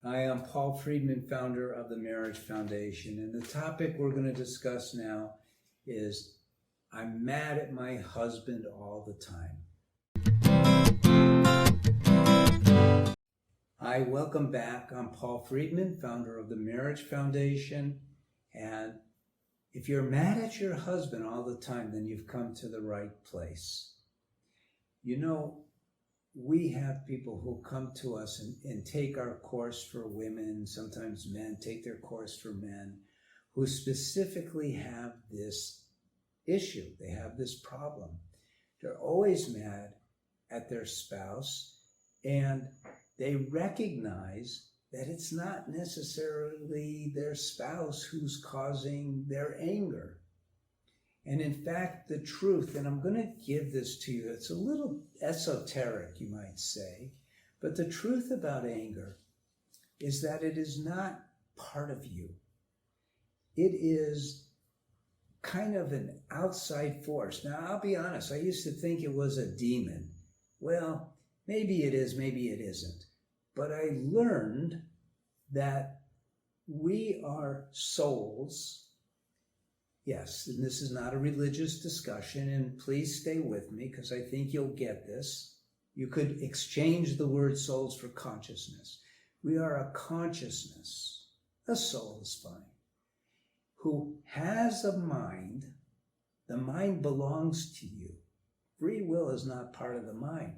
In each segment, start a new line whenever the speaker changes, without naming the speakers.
I am Paul Friedman, founder of the Marriage Foundation, and the topic we're going to discuss now is I'm mad at my husband all the time. Hi, welcome back. I'm Paul Friedman, founder of the Marriage Foundation, and if you're mad at your husband all the time, then you've come to the right place. You know, we have people who come to us and take our course for women, sometimes men take their course for men, who specifically have this issue. They have this problem. They're always mad at their spouse, and they recognize that it's not necessarily their spouse who's causing their anger. And in fact, the truth, and I'm going to give this to you, it's a little esoteric, you might say, but the truth about anger is that it is not part of you. It is kind of an outside force. Now, I'll be honest, I used to think it was a demon. Well, maybe it is, maybe it isn't. But I learned that we are souls. Yes, and this is not a religious discussion, and please stay with me because I think you'll get this. You could exchange the word souls for consciousness. We are a consciousness, a soul is fine, who has a mind. The mind belongs to you. Free will is not part of the mind.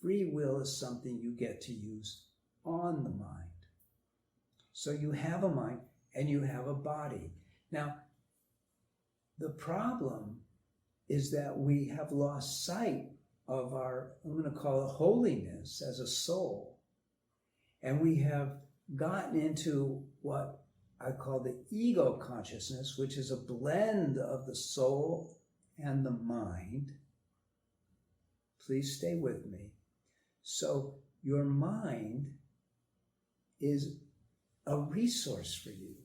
Free will is something you get to use on the mind. So you have a mind and you have a body. Now, the problem is that we have lost sight of our, I'm going to call it holiness as a soul. And we have gotten into what I call the ego consciousness, which is a blend of the soul and the mind. Please stay with me. So your mind is a resource for you.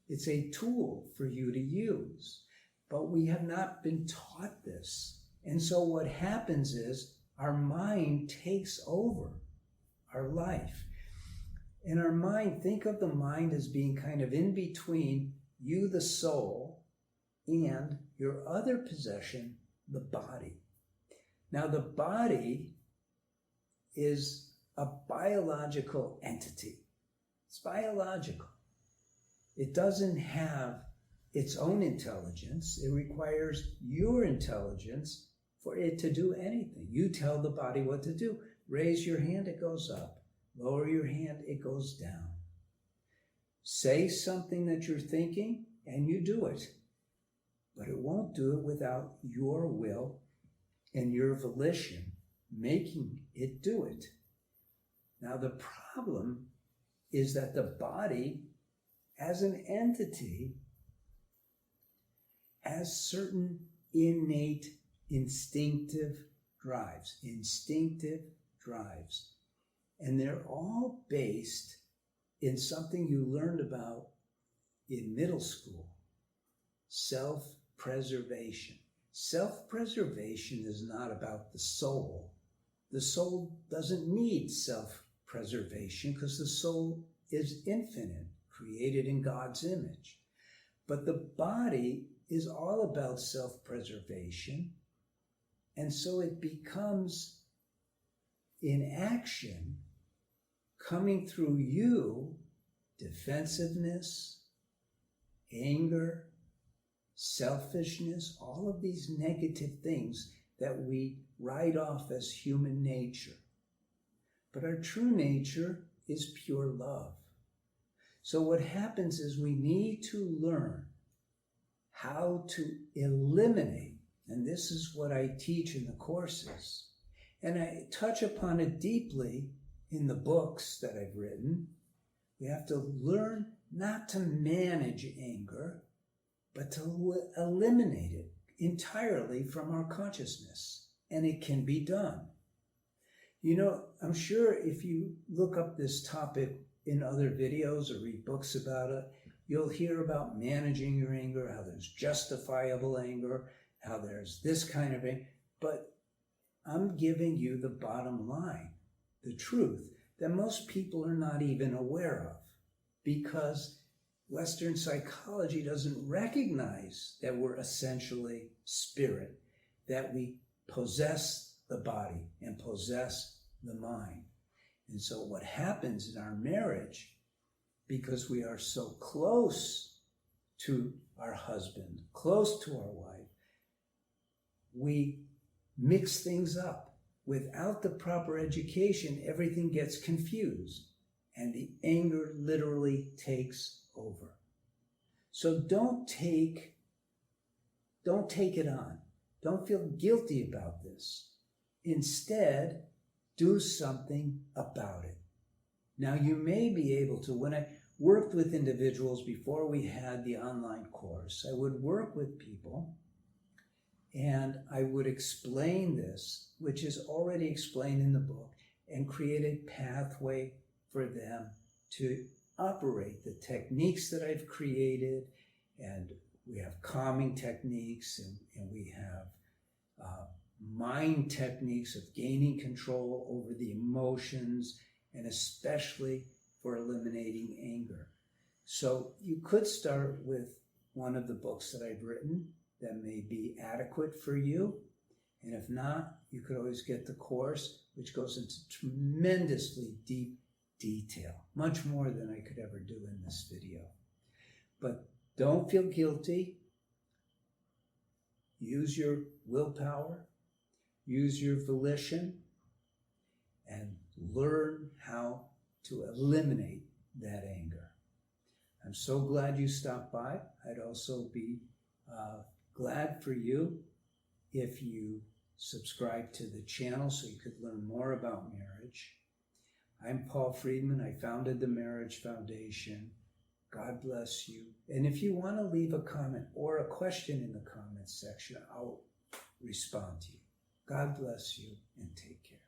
It's a tool for you to use. But we have not been taught this. And so what happens is our mind takes over our life. And our mind, think of the mind as being kind of in between you, the soul, and your other possession, the body. Now, the body is a biological entity. It's biological. It doesn't have its own intelligence. It requires your intelligence for it to do anything. You tell the body what to do. Raise your hand, it goes up. Lower your hand, it goes down. Say something that you're thinking, and you do it. But it won't do it without your will and your volition making it do it. Now, the problem is that the body, as an entity, has certain innate instinctive drives. And they're all based in something you learned about in middle school, self-preservation. Self-preservation is not about the soul. The soul doesn't need self-preservation because the soul is infinite, created in God's image. But the body is all about self-preservation, and so it becomes in action, coming through you, defensiveness, anger, selfishness, all of these negative things that we write off as human nature. But our true nature is pure love. So what happens is we need to learn how to eliminate, and this is what I teach in the courses, and I touch upon it deeply in the books that I've written. We have to learn not to manage anger, but to eliminate it entirely from our consciousness, and it can be done. You know, I'm sure if you look up this topic in other videos or read books about it, you'll hear about managing your anger, how there's justifiable anger, how there's this kind of anger. But I'm giving you the bottom line, the truth, that most people are not even aware of, because Western psychology doesn't recognize that we're essentially spirit, that we possess the body and possess the mind. And so what happens in our marriage, because we are so close to our husband, close to our wife, we mix things up. Without the proper education, everything gets confused, and the anger literally takes over. So don't take it on. Don't feel guilty about this. Instead, do something about it. Now, you may be able to, when I worked with individuals before we had the online course, I would work with people and I would explain this, which is already explained in the book, and create a pathway for them to operate the techniques that I've created. And we have calming techniques, and we have mind techniques of gaining control over the emotions, and especially for eliminating anger. So you could start with one of the books that I've written that may be adequate for you. And if not, you could always get the course, which goes into tremendously deep detail, much more than I could ever do in this video. But don't feel guilty. Use your willpower, use your volition, and learn how to eliminate that anger. I'm so glad you stopped by. I'd also be glad for you if you subscribe to the channel so you could learn more about marriage. I'm Paul Friedman. I founded the Marriage Foundation. God bless you. And if you want to leave a comment or a question in the comments section, I'll respond to you. God bless you and take care.